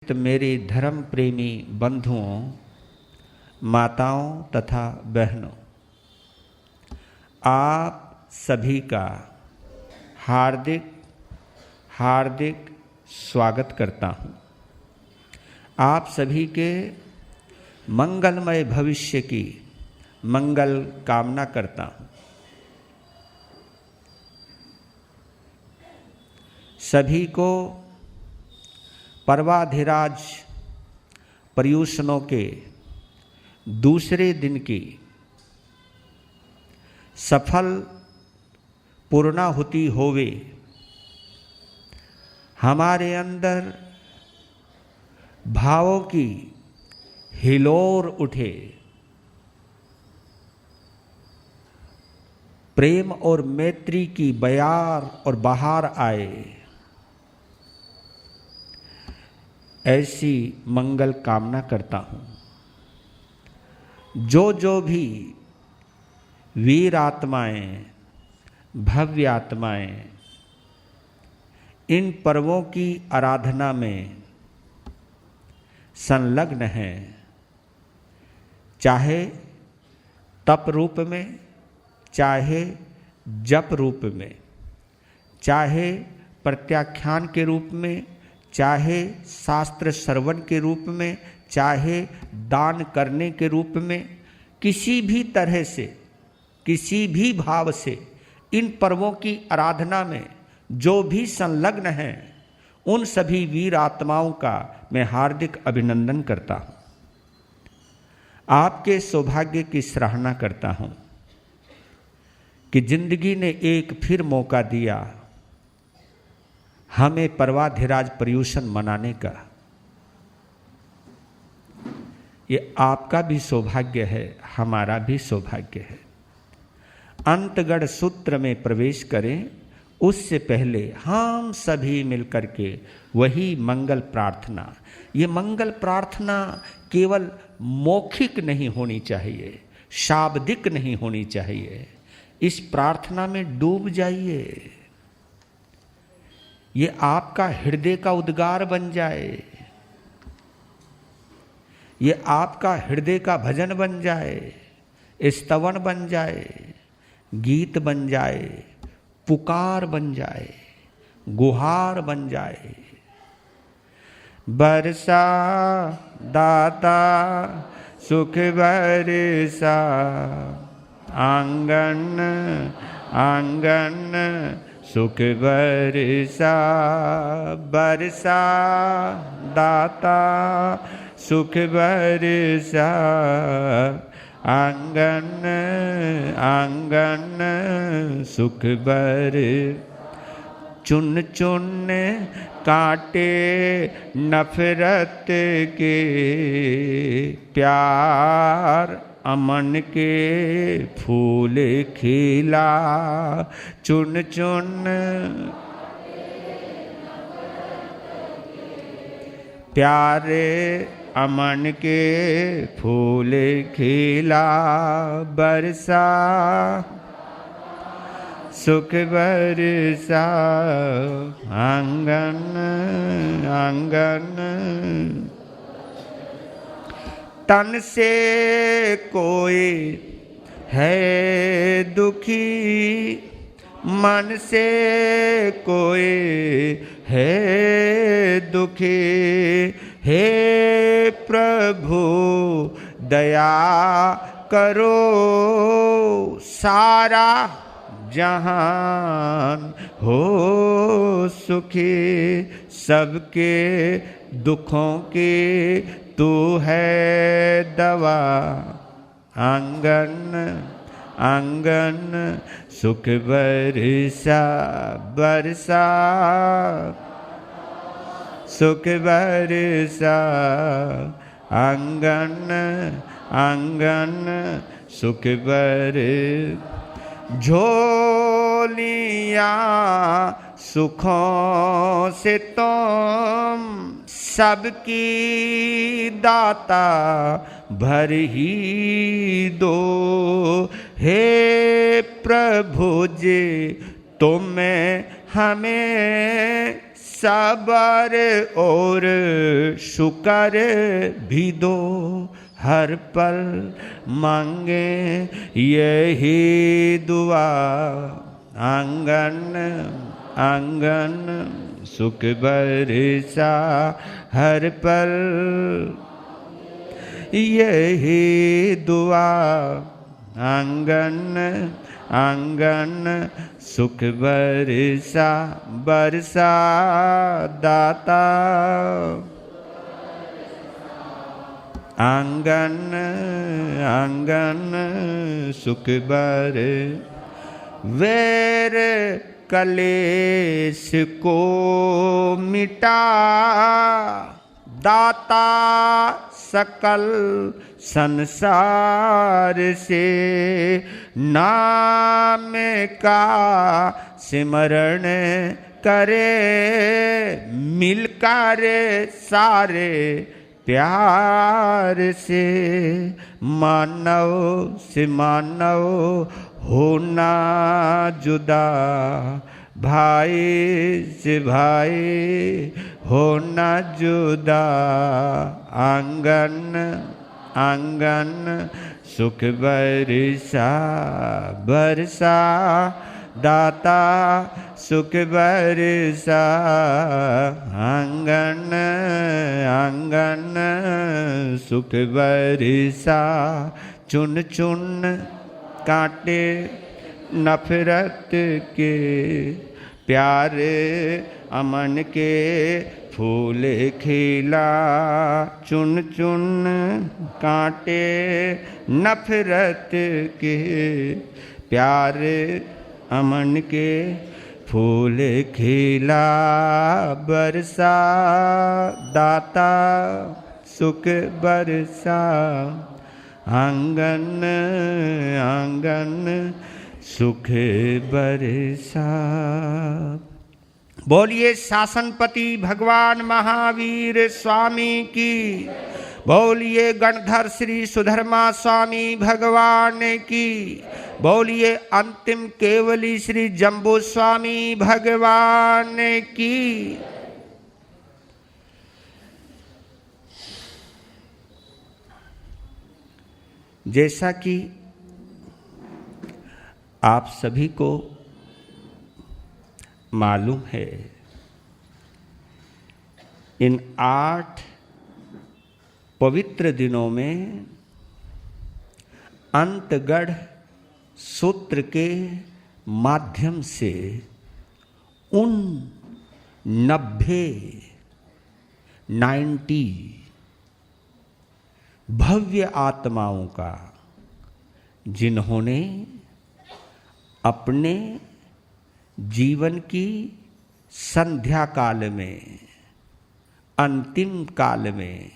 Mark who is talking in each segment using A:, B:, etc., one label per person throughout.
A: तो मेरे धर्म प्रेमी बंधुओं, माताओं तथा बहनों, आप सभी का हार्दिक हार्दिक स्वागत करता हूँ। आप सभी के मंगलमय भविष्य की मंगल कामना करता हूँ। सभी को पर्वाधिराज पर्युषणों के दूसरे दिन की सफल पूर्णाहुति होवे, हमारे अंदर भावों की हिलोर उठे, प्रेम और मैत्री की बयार और बहार आए, ऐसी मंगल कामना करता हूँ। जो भी वीर आत्माएं, भव्य आत्माएं इन पर्वों की आराधना में संलग्न हैं, चाहे तप रूप में, चाहे जप रूप में, चाहे प्रत्याख्यान के रूप में, चाहे शास्त्र श्रवण के रूप में, चाहे दान करने के रूप में, किसी भी तरह से, किसी भी भाव से इन पर्वों की आराधना में जो भी संलग्न हैं, उन सभी वीर आत्माओं का मैं हार्दिक अभिनंदन करता हूँ। आपके सौभाग्य की सराहना करता हूँ कि जिंदगी ने एक फिर मौका दिया हमें पर्वाधिराज पर्युषण मनाने का। ये आपका भी सौभाग्य है, हमारा भी सौभाग्य है। अंतगढ़ सूत्र में प्रवेश करें उससे पहले हम सभी मिलकर के वही मंगल प्रार्थना, ये मंगल प्रार्थना केवल मौखिक नहीं होनी चाहिए, शाब्दिक नहीं होनी चाहिए। इस प्रार्थना में डूब जाइए, ये आपका हृदय का उद्गार बन जाए, ये आपका हृदय का भजन बन जाए, स्तवन बन जाए, गीत बन जाए, पुकार बन जाए, गुहार बन जाए। बरसा दाता सुख बरसा, आंगन आंगन सुख बरसा। बरसा दाता सुख बरसा, आंगन आंगन सुख बर। चुन चुन कांटे नफरत के, प्यार अमन के फूल खिला। चुन चुन प्यारे अमन के फूल खिला। बरसा सुख बरसा, आंगन आंगन। तन से कोई है दुखी, मन से कोई है दुखी, हे प्रभु दया करो। सारा जहान हो सुखी, सबके दुखों की तू है दवा। आंगन आंगन सुख बरसा, बरसा सुख बरसा, आंगन आंगन सुख बर। झोलियाँ सुखों से तुम सबकी दाता भर ही दो। हे प्रभु जी तुम हमें सबर और शुकर भी दो, हर पल मांगे यही दुआ। आंगन आंगन सुख बरसा, हर पल यही दुआ। आंगन आंगन सुख बरसा, बरसा दाता। आंगन आंगन सुख बर, वैर कलेश को मिटा, दाता सकल संसार से। नाम का सिमरण करे, मिलकर सारे प्यार से। मानव से मानव होना जुदा, भाई से भाई होना जुदा। आंगन आंगन सुख बरसा, बरसा दाता सुख बरसा। आंगन आंगन सुख बरसा, चुन चुन कांटे नफरत के, प्यारे अमन के फूल खिला। चुन चुन कांटे नफरत के, प्यारे अमन के फूल खिला। बरसा दाता सुख बरसा, आंगन आंगन सुख बरसा। बोलिए शासनपति भगवान महावीर स्वामी की, बोलिए गणधर श्री सुधर्मा स्वामी भगवान की, बोलिए अंतिम केवली श्री जम्बू स्वामी भगवान की। जैसा कि आप सभी को मालूम है, इन 8 पवित्र दिनों में अंतगढ़ सूत्र के माध्यम से उन 90 भव्य आत्माओं का, जिन्होंने अपने जीवन की संध्या काल में, अंतिम काल में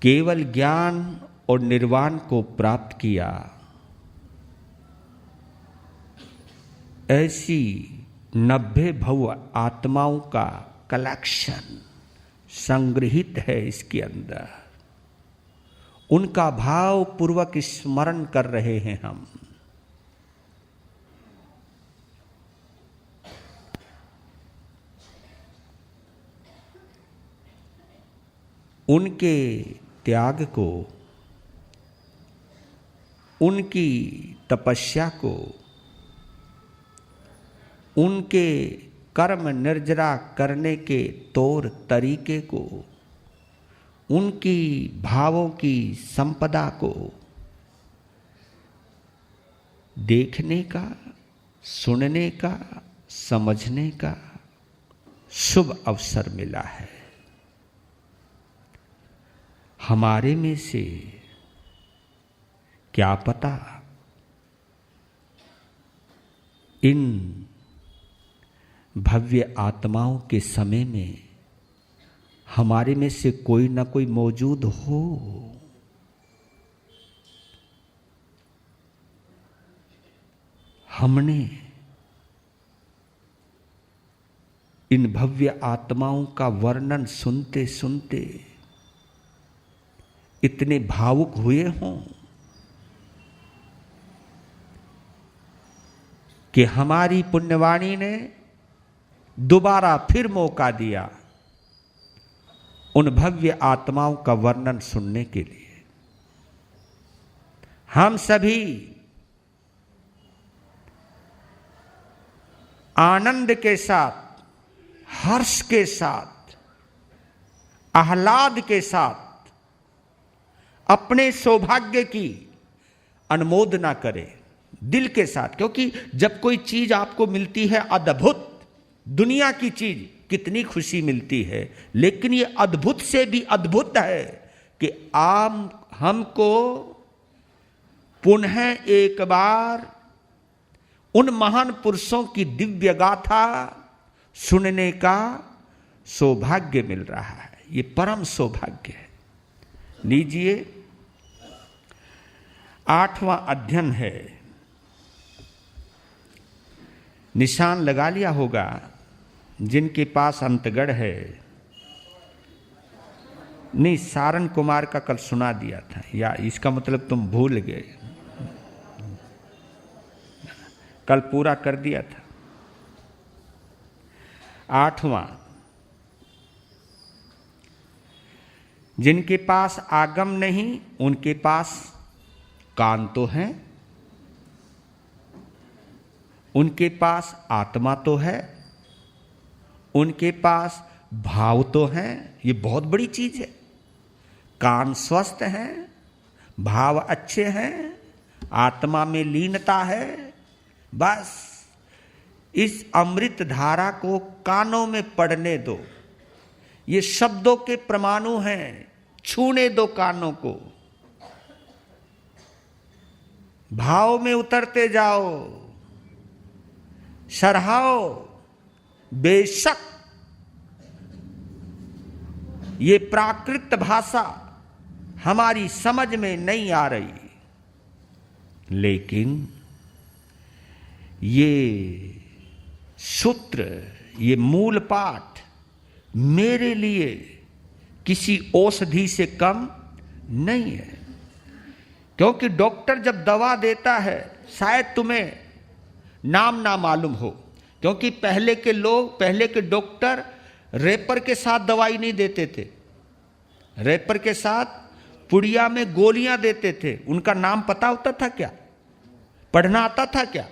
A: केवल ज्ञान और निर्वाण को प्राप्त किया, ऐसी 90 भव्य आत्माओं का कलेक्शन संग्रहित है इसके अंदर। उनका भाव पूर्वक स्मरण कर रहे हैं हम। उनके त्याग को, उनकी तपस्या को, उनके कर्म निर्जरा करने के तौर तरीके को, उनकी भावों की संपदा को देखने का, सुनने का, समझने का शुभ अवसर मिला है। हमारे में से क्या पता इन भव्य आत्माओं के समय में हमारे में से कोई ना कोई मौजूद हो। हमने इन भव्य आत्माओं का वर्णन सुनते सुनते इतने भावुक हुए हों कि हमारी पुण्यवाणी ने दोबारा फिर मौका दिया उन भव्य आत्माओं का वर्णन सुनने के लिए। हम सभी आनंद के साथ, हर्ष के साथ, आह्लाद के साथ अपने सौभाग्य की अनुमोदना करें दिल के साथ, क्योंकि जब कोई चीज आपको मिलती है अद्भुत, दुनिया की चीज कितनी खुशी मिलती है, लेकिन ये अद्भुत से भी अद्भुत है कि हमको पुनः एक बार उन महान पुरुषों की दिव्य गाथा सुनने का सौभाग्य मिल रहा है। ये परम सौभाग्य है। लीजिए, 8वां अध्ययन है। निशान लगा लिया होगा जिनके पास अंतगढ़ है। नहीं, सारण कुमार का कल सुना दिया था, या इसका मतलब तुम भूल गए, कल पूरा कर दिया था। 8वां, जिनके पास आगम नहीं उनके पास कान तो है, उनके पास आत्मा तो है, उनके पास भाव तो है। ये बहुत बड़ी चीज है। कान स्वस्थ हैं, भाव अच्छे हैं, आत्मा में लीनता है। बस इस अमृत धारा को कानों में पड़ने दो। ये शब्दों के परमाणु हैं, छूने दो कानों को। भाव में उतरते जाओ, सराहो। बेशक ये प्राकृत भाषा हमारी समझ में नहीं आ रही, लेकिन ये सूत्र, ये मूल पाठ मेरे लिए किसी औषधि से कम नहीं है। क्योंकि डॉक्टर जब दवा देता है, शायद तुम्हें नाम ना मालूम हो, क्योंकि पहले के डॉक्टर रैपर के साथ दवाई नहीं देते थे। रैपर के साथ पुड़िया में गोलियां देते थे। उनका नाम पता होता था क्या? पढ़ना आता था क्या?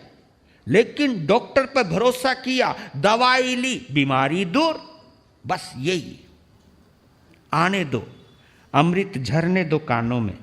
A: लेकिन डॉक्टर पर भरोसा किया, दवाई ली, बीमारी दूर। बस यही। आने दो, अमृत झरने दो कानों में।